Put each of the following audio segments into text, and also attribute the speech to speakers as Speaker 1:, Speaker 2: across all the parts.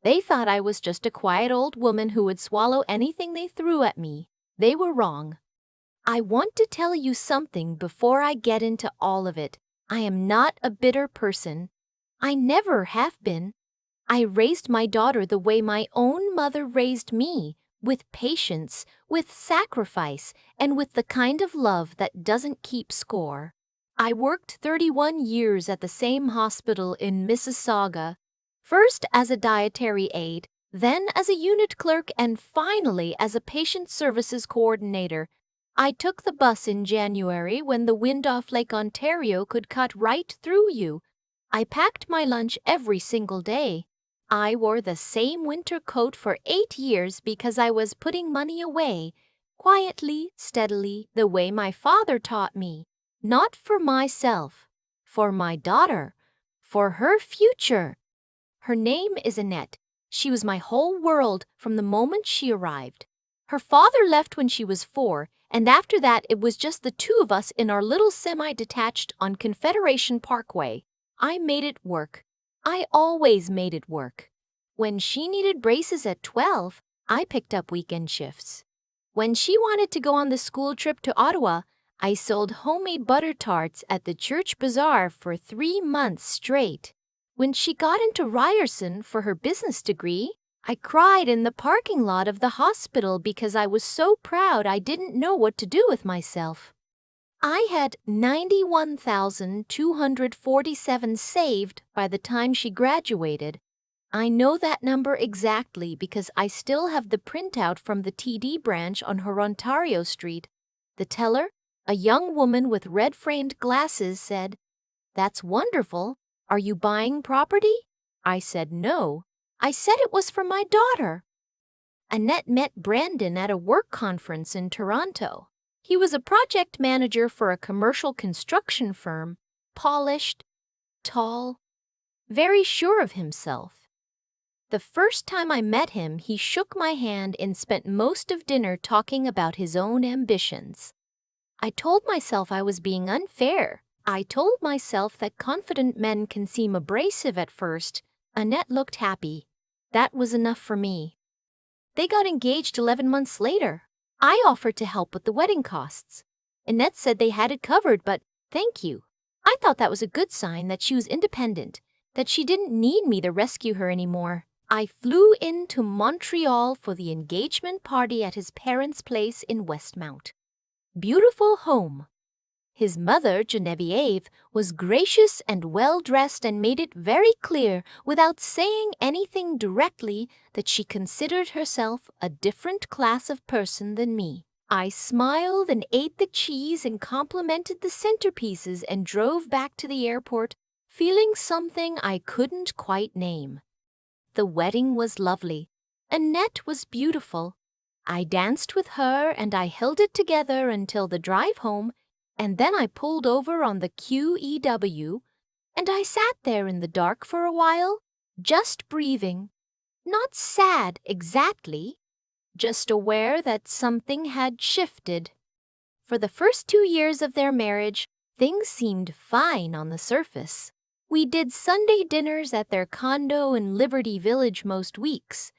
Speaker 1: They thought I was just a quiet old woman who would swallow anything they threw at me. They were wrong. I want to tell you something before I get into all of it. I am not a bitter person. I never have been. I raised my daughter the way my own mother raised me, with patience, with sacrifice, and with the kind of love that doesn't keep score. I worked 31 years at the same hospital in Mississauga, first as a dietary aide, then as a unit clerk, and finally as a patient services coordinator. I took the bus in January when the wind off Lake Ontario could cut right through you. I packed my lunch every single day. I wore the same winter coat for 8 years because I was putting money away, quietly, steadily, the way my father taught me. Not for myself, for my daughter, for her future. Her name is Annette. She was my whole world from the moment she arrived. Her father left when she was 4, and after that it was just the two of us in our little semi-detached on Confederation Parkway. I made it work. I always made it work. When she needed braces at 12, I picked up weekend shifts. When she wanted to go on the school trip to Ottawa, I sold homemade butter tarts at the church bazaar for 3 months straight. When she got into Ryerson for her business degree, I cried in the parking lot of the hospital because I was so proud I didn't know what to do with myself. I had $91,247 saved by the time she graduated. I know that number exactly because I still have the printout from the TD branch on her Ontario Street. The teller, a young woman with red-framed glasses, said, "That's wonderful. Are you buying property?" I said no. I said it was for my daughter. Annette met Brandon at a work conference in Toronto. He was a project manager for a commercial construction firm, polished, tall, very sure of himself. The first time I met him, he shook my hand and spent most of dinner talking about his own ambitions. I told myself I was being unfair. I told myself that confident men can seem abrasive at first. Annette looked happy. That was enough for me. They got engaged 11 months later. I offered to help with the wedding costs. Annette said they had it covered, but thank you. I thought that was a good sign that she was independent, that she didn't need me to rescue her anymore. I flew into Montreal for the engagement party at his parents' place in Westmount. Beautiful home. His mother, Genevieve, was gracious and well-dressed and made it very clear, without saying anything directly, that she considered herself a different class of person than me. I smiled and ate the cheese and complimented the centerpieces and drove back to the airport, feeling something I couldn't quite name. The wedding was lovely. Annette was beautiful. I danced with her and I held it together until the drive home, and then I pulled over on the QEW, and I sat there in the dark for a while, just breathing. Not sad exactly, just aware that something had shifted. For the first 2 years of their marriage, things seemed fine on the surface. We did Sunday dinners at their condo in Liberty Village most weeks.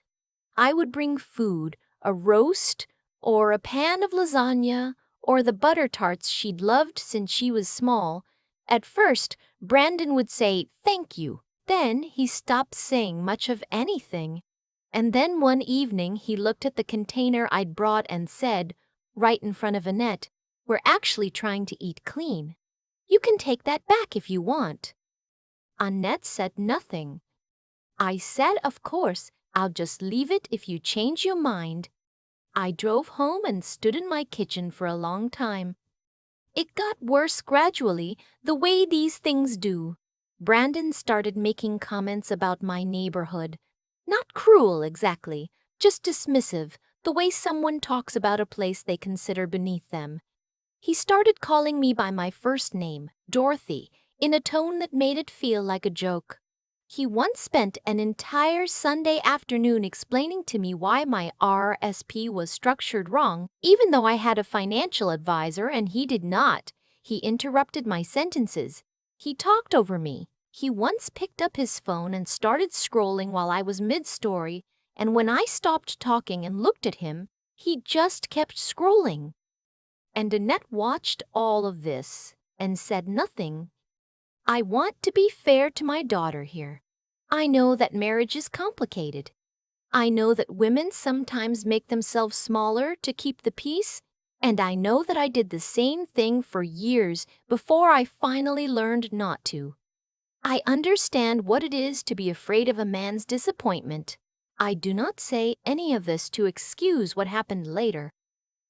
Speaker 1: I would bring food, a roast, or a pan of lasagna, or the butter tarts she'd loved since she was small. At first, Brandon would say, "Thank you." Then he stopped saying much of anything. And then one evening he looked at the container I'd brought and said, right in front of Annette, "We're actually trying to eat clean. You can take that back if you want." Annette said nothing. I said, "Of course, I'll just leave it if you change your mind." I drove home and stood in my kitchen for a long time. It got worse gradually, the way these things do. Brandon started making comments about my neighborhood. Not cruel exactly, just dismissive, the way someone talks about a place they consider beneath them. He started calling me by my first name, Dorothy, in a tone that made it feel like a joke. He once spent an entire Sunday afternoon explaining to me why my RSP was structured wrong, even though I had a financial advisor and he did not. He interrupted my sentences. He talked over me. He once picked up his phone and started scrolling while I was mid-story, and when I stopped talking and looked at him, he just kept scrolling. And Annette watched all of this and said nothing. I want to be fair to my daughter here. I know that marriage is complicated. I know that women sometimes make themselves smaller to keep the peace, and I know that I did the same thing for years before I finally learned not to. I understand what it is to be afraid of a man's disappointment. I do not say any of this to excuse what happened later,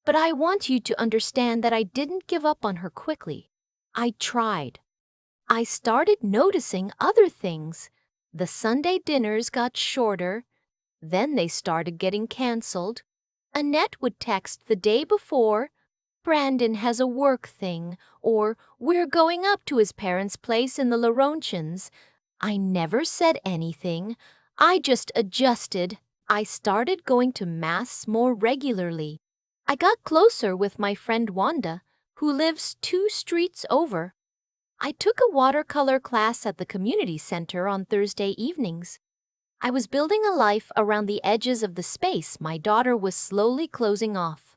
Speaker 1: but I want you to understand that I didn't give up on her quickly. I tried. I started noticing other things. The Sunday dinners got shorter, then they started getting canceled. Annette would text the day before, "Brandon has a work thing," or "We're going up to his parents' place in the Laurentians." I never said anything. I just adjusted. I started going to Mass more regularly. I got closer with my friend Wanda, who lives 2 streets over. I took a watercolor class at the community center on Thursday evenings. I was building a life around the edges of the space my daughter was slowly closing off.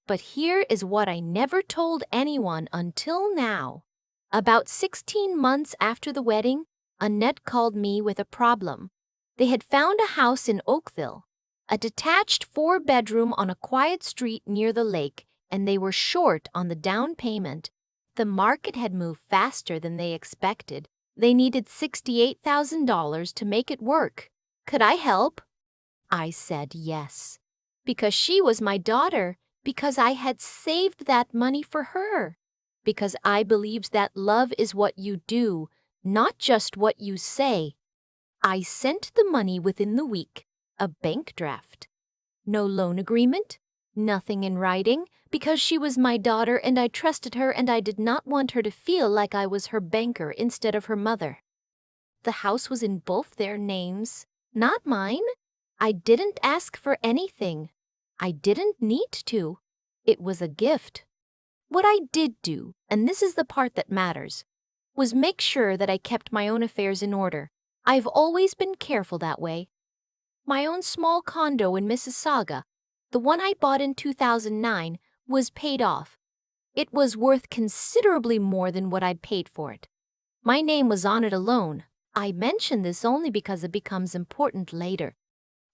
Speaker 1: But here is what I never told anyone until now. About 16 months after the wedding, Annette called me with a problem. They had found a house in Oakville, a detached 4-bedroom on a quiet street near the lake, and they were short on the down payment. The market had moved faster than they expected. They needed $68,000 to make it work. Could I help? I said yes, because she was my daughter, because I had saved that money for her, because I believed that love is what you do, not just what you say. I sent the money within the week, a bank draft. No loan agreement, nothing in writing, because she was my daughter and I trusted her and I did not want her to feel like I was her banker instead of her mother. The house was in both their names, not mine. I didn't ask for anything. I didn't need to. It was a gift. What I did do, and this is the part that matters, was make sure that I kept my own affairs in order. I've always been careful that way. My own small condo in Mississauga, the one I bought in 2009, was paid off. It was worth considerably more than what I'd paid for it. My name was on it alone. I mention this only because it becomes important later.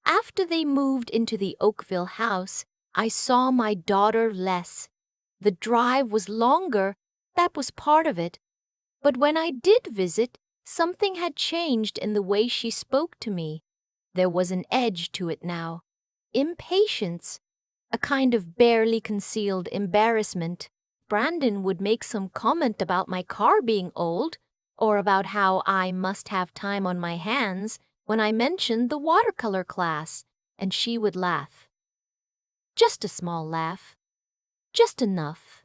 Speaker 1: After they moved into the Oakville house, I saw my daughter less. The drive was longer, that was part of it. But when I did visit, something had changed in the way she spoke to me. There was an edge to it now. Impatience, a kind of barely concealed embarrassment. Brandon would make some comment about my car being old, or about how I must have time on my hands when I mentioned the watercolor class, and she would laugh. Just a small laugh. Just enough.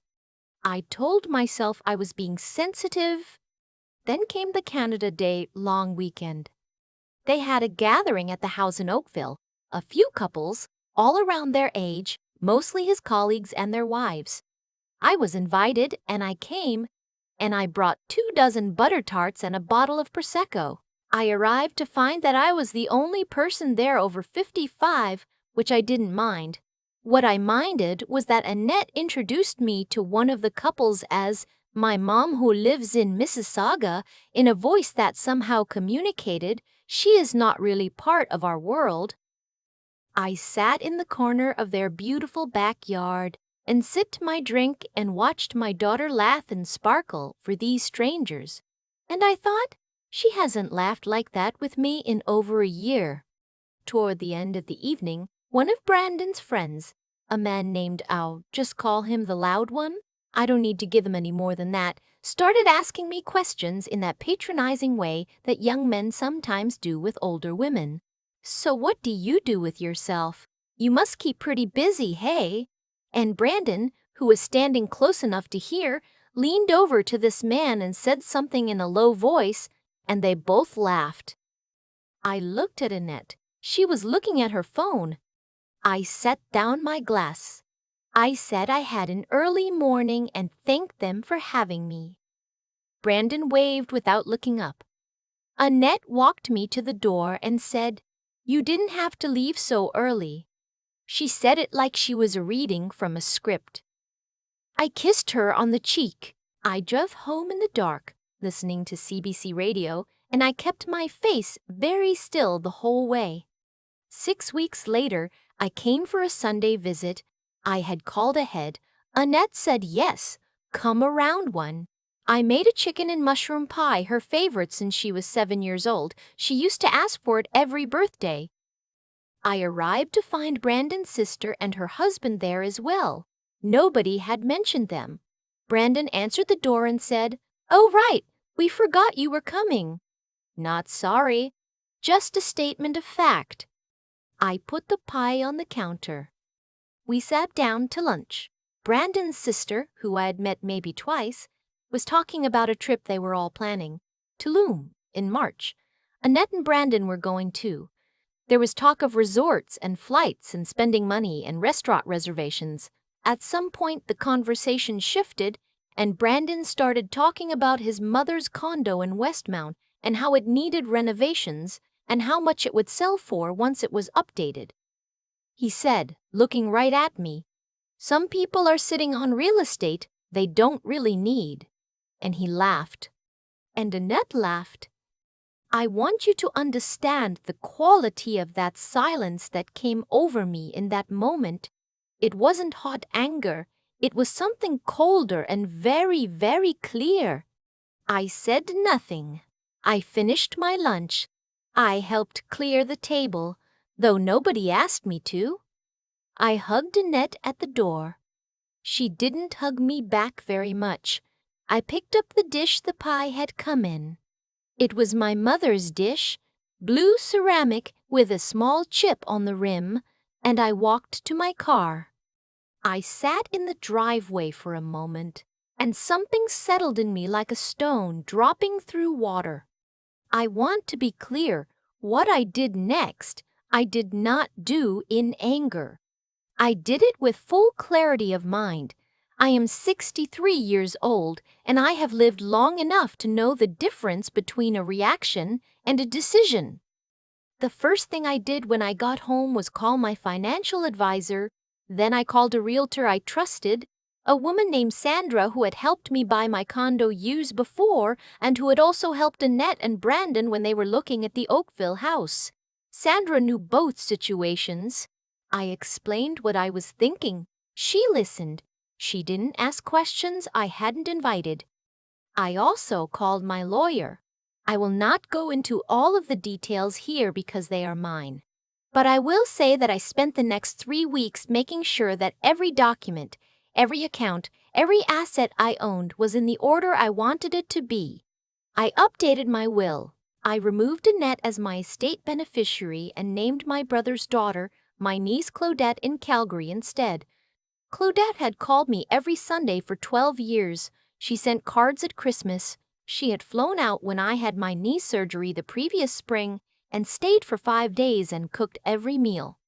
Speaker 1: I told myself I was being sensitive. Then came the Canada Day long weekend. They had a gathering at the house in Oakville, a few couples, all around their age, mostly his colleagues and their wives. I was invited, and I came, and I brought 24 butter tarts and a bottle of Prosecco. I arrived to find that I was the only person there over 55, which I didn't mind. What I minded was that Annette introduced me to one of the couples as my mom who lives in Mississauga in a voice that somehow communicated she is not really part of our world. I sat in the corner of their beautiful backyard and sipped my drink and watched my daughter laugh and sparkle for these strangers. And I thought, she hasn't laughed like that with me in over a year. Toward the end of the evening, one of Brandon's friends, a man named, I'll just call him the loud one, I don't need to give him any more than that, started asking me questions in that patronizing way that young men sometimes do with older women. So what do you do with yourself? You must keep pretty busy, hey? And Brandon, who was standing close enough to hear, leaned over to this man and said something in a low voice, and they both laughed. I looked at Annette. She was looking at her phone. I set down my glass. I said I had an early morning and thanked them for having me. Brandon waved without looking up. Annette walked me to the door and said, "You didn't have to leave so early." She said it like she was reading from a script. I kissed her on the cheek. I drove home in the dark, listening to CBC radio, and I kept my face very still the whole way. 6 weeks later, I came for a Sunday visit. I had called ahead. Annette said yes, come around one. I made a chicken and mushroom pie, her favorite since she was 7 years old. She used to ask for it every birthday. I arrived to find Brandon's sister and her husband there as well. Nobody had mentioned them. Brandon answered the door and said, "Oh, right, we forgot you were coming." "Not sorry, just a statement of fact." I put the pie on the counter. We sat down to lunch. Brandon's sister, who I had met maybe twice, was talking about a trip they were all planning. Tulum, in March. Annette and Brandon were going too. There was talk of resorts and flights and spending money and restaurant reservations. At some point, the conversation shifted, and Brandon started talking about his mother's condo in Westmount and how it needed renovations and how much it would sell for once it was updated. He said, looking right at me, "Some people are sitting on real estate they don't really need." And he laughed. And Annette laughed. I want you to understand the quality of that silence that came over me in that moment. It wasn't hot anger. It was something colder and very, very clear. I said nothing. I finished my lunch. I helped clear the table, though nobody asked me to. I hugged Annette at the door. She didn't hug me back very much. I picked up the dish the pie had come in. It was my mother's dish, blue ceramic with a small chip on the rim, and I walked to my car. I sat in the driveway for a moment, and something settled in me like a stone dropping through water. I want to be clear, what I did next, I did not do in anger. I did it with full clarity of mind. I am 63 years old, and I have lived long enough to know the difference between a reaction and a decision. The first thing I did when I got home was call my financial advisor. Then I called a realtor I trusted, a woman named Sandra who had helped me buy my condo years before and who had also helped Annette and Brandon when they were looking at the Oakville house. Sandra knew both situations. I explained what I was thinking. She listened. She didn't ask questions I hadn't invited. I also called my lawyer. I will not go into all of the details here because they are mine. But I will say that I spent the next 3 weeks making sure that every document, every account, every asset I owned was in the order I wanted it to be. I updated my will. I removed Annette as my estate beneficiary and named my brother's daughter, my niece Claudette, in Calgary instead. Claudette had called me every Sunday for 12 years. She sent cards at Christmas. She had flown out when I had my knee surgery the previous spring and stayed for 5 days and cooked every meal.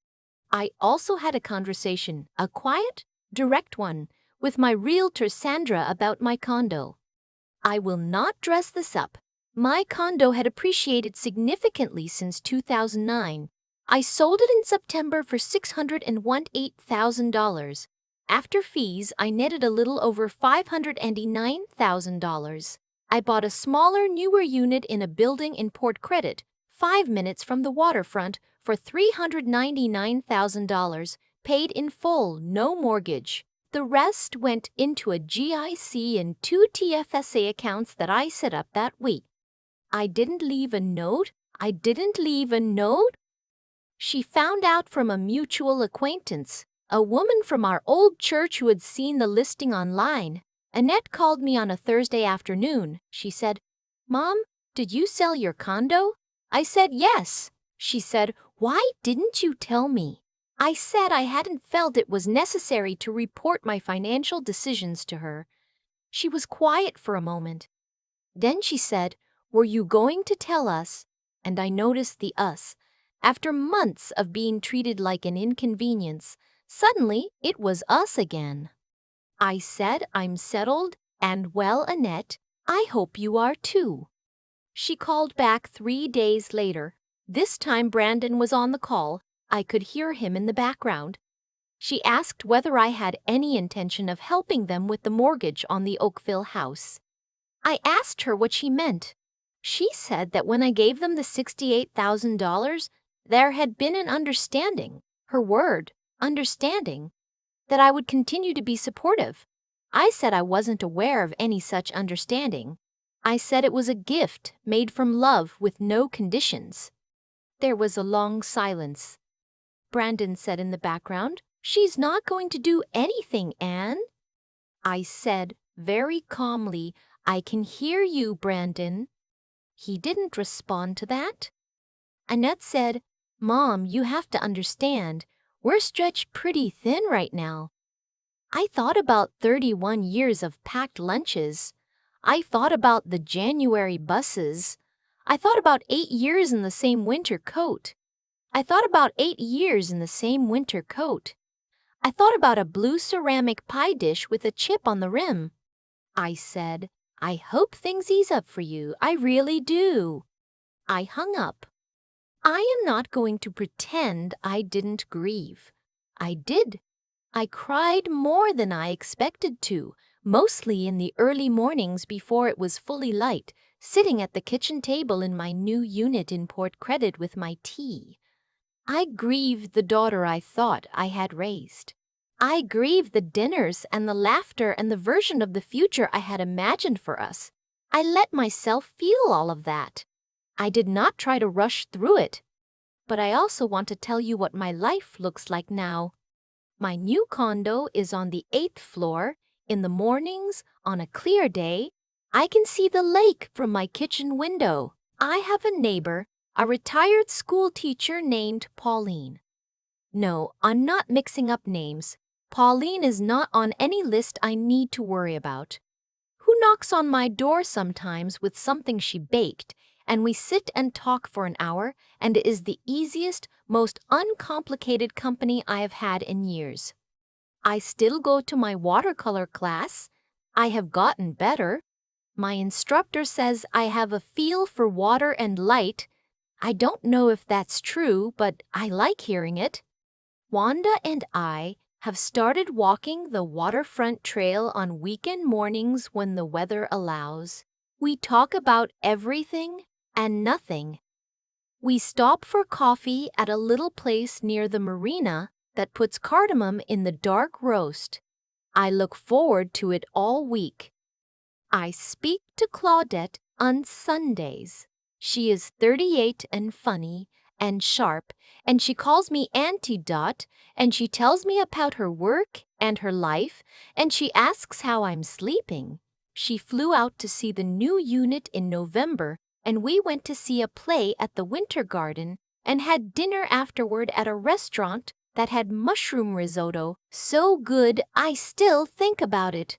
Speaker 1: I also had a conversation, a quiet, direct one, with my realtor Sandra about my condo. I will not dress this up. My condo had appreciated significantly since 2009. I sold it in September for $618,000. After fees, I netted a little over $589,000. I bought a smaller, newer unit in a building in Port Credit, 5 minutes from the waterfront, for $399,000, paid in full, no mortgage. The rest went into a GIC and 2 TFSA accounts that I set up that week. I didn't leave a note. She found out from a mutual acquaintance, a woman from our old church who had seen the listing online. Annette called me on a Thursday afternoon. She said, "Mom, did you sell your condo?" I said yes. She said, "Why didn't you tell me?" I said I hadn't felt it was necessary to report my financial decisions to her. She was quiet for a moment. Then she said, "Were you going to tell us?" And I noticed the us. After months of being treated like an inconvenience, suddenly it was us again. I said I'm settled and well, Annette, I hope you are too. She called back 3 days later. This time Brandon was on the call. I could hear him in the background. She asked whether I had any intention of helping them with the mortgage on the Oakville house. I asked her what she meant. She said that when I gave them the $68,000, there had been an understanding, her word, understanding, that I would continue to be supportive. I said I wasn't aware of any such understanding. I said it was a gift made from love with no conditions. There was a long silence. Brandon said in the background, "She's not going to do anything, Anne." I said very calmly, "I can hear you, Brandon." He didn't respond to that. Annette said, "Mom, you have to understand, we're stretched pretty thin right now." I thought about 31 years of packed lunches. I thought about the January buses. I thought about 8 years in the same winter coat. I thought about 8 years in the same winter coat. I thought about a blue ceramic pie dish with a chip on the rim. I said, "I hope things ease up for you. I really do." I hung up. I am not going to pretend I didn't grieve. I did. I cried more than I expected to, mostly in the early mornings before it was fully light, sitting at the kitchen table in my new unit in Port Credit with my tea. I grieved the daughter I thought I had raised. I grieved the dinners and the laughter and the version of the future I had imagined for us. I let myself feel all of that. I did not try to rush through it. But I also want to tell you what my life looks like now. My new condo is on the 8th floor. In the mornings, on a clear day, I can see the lake from my kitchen window. I have a neighbor, a retired school teacher named Pauline. No, I'm not mixing up names. Pauline is not on any list I need to worry about. Who knocks on my door sometimes with something she baked, and we sit and talk for an hour, and is the easiest, most uncomplicated company I have had in years. I still go to my watercolor class. I have gotten better. My instructor says I have a feel for water and light. I don't know if that's true, but I like hearing it. Wanda and I have started walking the waterfront trail on weekend mornings when the weather allows. We talk about everything and nothing. We stop for coffee at a little place near the marina that puts cardamom in the dark roast. I look forward to it all week. I speak to Claudette on Sundays. She is 38 and funny and sharp, and she calls me Auntie Dot, and she tells me about her work and her life, and she asks how I'm sleeping. She flew out to see the new unit in November, and we went to see a play at the Winter Garden and had dinner afterward at a restaurant that had mushroom risotto, so good I still think about it.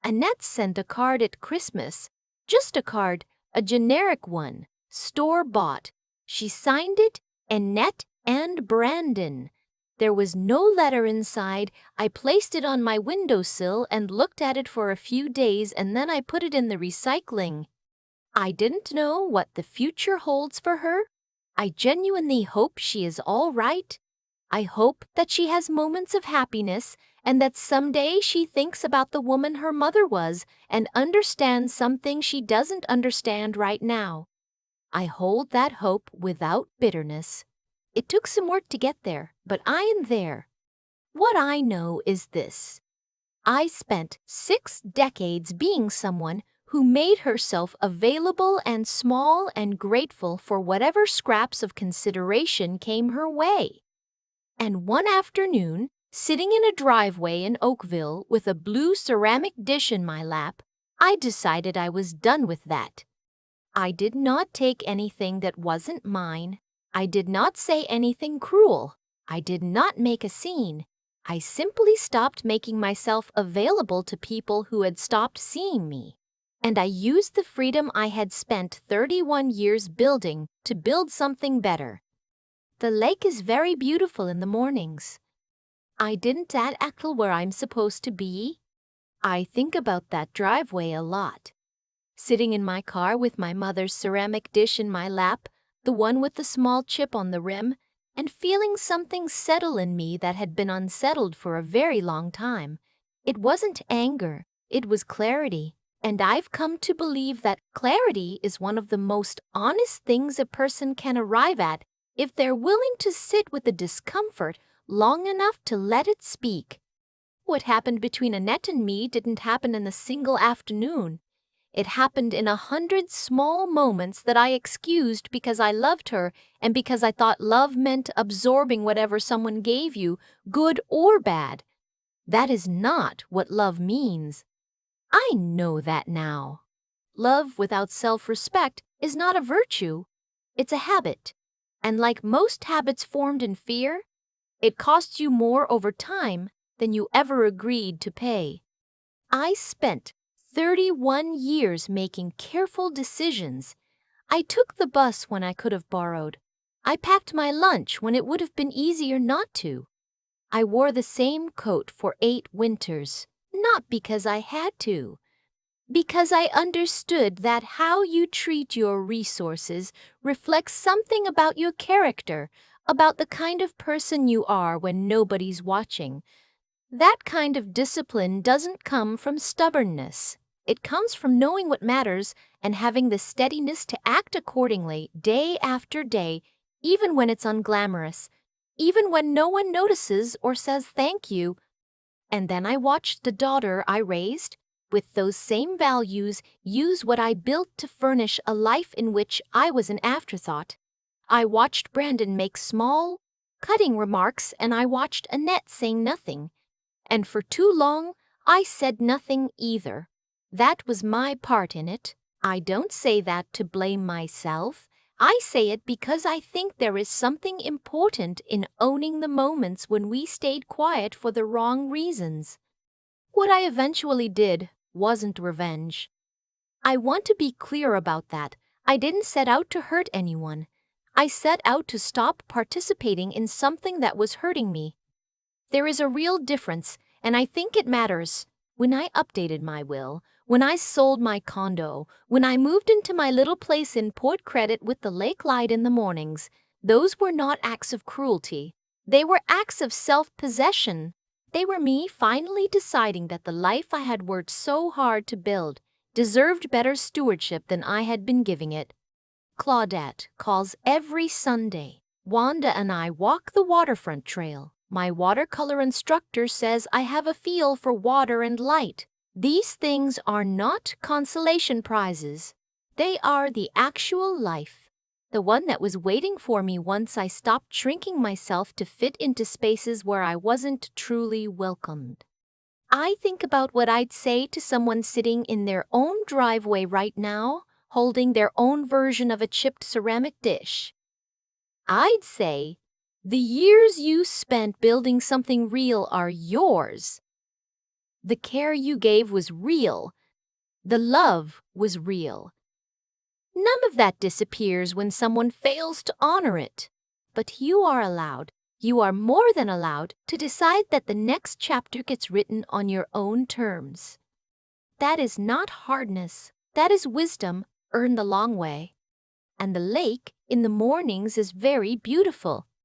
Speaker 1: Annette sent a card at Christmas. Just a card, a generic one, store-bought. She signed it, Annette and Brandon. There was no letter inside. I placed it on my windowsill and looked at it for a few days, and then I put it in the recycling. I didn't know what the future holds for her. I genuinely hope she is all right. I hope that she has moments of happiness and that someday she thinks about the woman her mother was and understands something she doesn't understand right now. I hold that hope without bitterness. It took some work to get there, but I am there. What I know is this. I spent 6 decades being someone who made herself available and small and grateful for whatever scraps of consideration came her way. And one afternoon, sitting in a driveway in Oakville with a blue ceramic dish in my lap, I decided I was done with that. I did not take anything that wasn't mine. I did not say anything cruel. I did not make a scene. I simply stopped making myself available to people who had stopped seeing me. And I used the freedom I had spent 31 years building to build something better. The lake is very beautiful in the mornings. I didn't add Eckle where I'm supposed to be. I think about that driveway a lot. sitting in my car with my mother's ceramic dish in my lap, the one with the small chip on the rim, and feeling something settle in me that had been unsettled for a very long time. It wasn't anger, it was clarity. And I've come to believe that clarity is one of the most honest things a person can arrive at if they're willing to sit with the discomfort long enough to let it speak. What happened between Annette and me didn't happen in a single afternoon. It happened in 100 small moments that I excused because I loved her and because I thought love meant absorbing whatever someone gave you, good or bad. That is not what love means. I know that now. Love without self-respect is not a virtue. It's a habit. And like most habits formed in fear, it costs you more over time than you ever agreed to pay. I spent 31 years making careful decisions. I took the bus when I could have borrowed. I packed my lunch when it would have been easier not to. I wore the same coat for 8 winters, not because I had to, because I understood that how you treat your resources reflects something about your character, about the kind of person you are when nobody's watching. That kind of discipline doesn't come from stubbornness. It comes from knowing what matters and having the steadiness to act accordingly day after day, even when it's unglamorous, even when no one notices or says thank you. And then I watched the daughter I raised, with those same values, use what I built to furnish a life in which I was an afterthought. I watched Brandon make small, cutting remarks, and I watched Annette saying nothing. And for too long, I said nothing either. That was my part in it. I don't say that to blame myself. I say it because I think there is something important in owning the moments when we stayed quiet for the wrong reasons. What I eventually did wasn't revenge. I want to be clear about that. I didn't set out to hurt anyone. I set out to stop participating in something that was hurting me. There is a real difference, and I think it matters. When I updated my will, when I sold my condo, when I moved into my little place in Port Credit with the lake light in the mornings, those were not acts of cruelty. They were acts of self-possession. They were me finally deciding that the life I had worked so hard to build deserved better stewardship than I had been giving it. Claudette calls every Sunday. Wanda and I walk the waterfront trail. My watercolor instructor says I have a feel for water and light. These things are not consolation prizes. They are the actual life. The one that was waiting for me once I stopped shrinking myself to fit into spaces where I wasn't truly welcomed. I think about what I'd say to someone sitting in their own driveway right now, holding their own version of a chipped ceramic dish. I'd say, the years you spent building something real are yours. The care you gave was real. The love was real. None of that disappears when someone fails to honor it. But you are more than allowed, to decide that the next chapter gets written on your own terms. That is not hardness. That is wisdom earned the long way. And the lake in the mornings is very beautiful.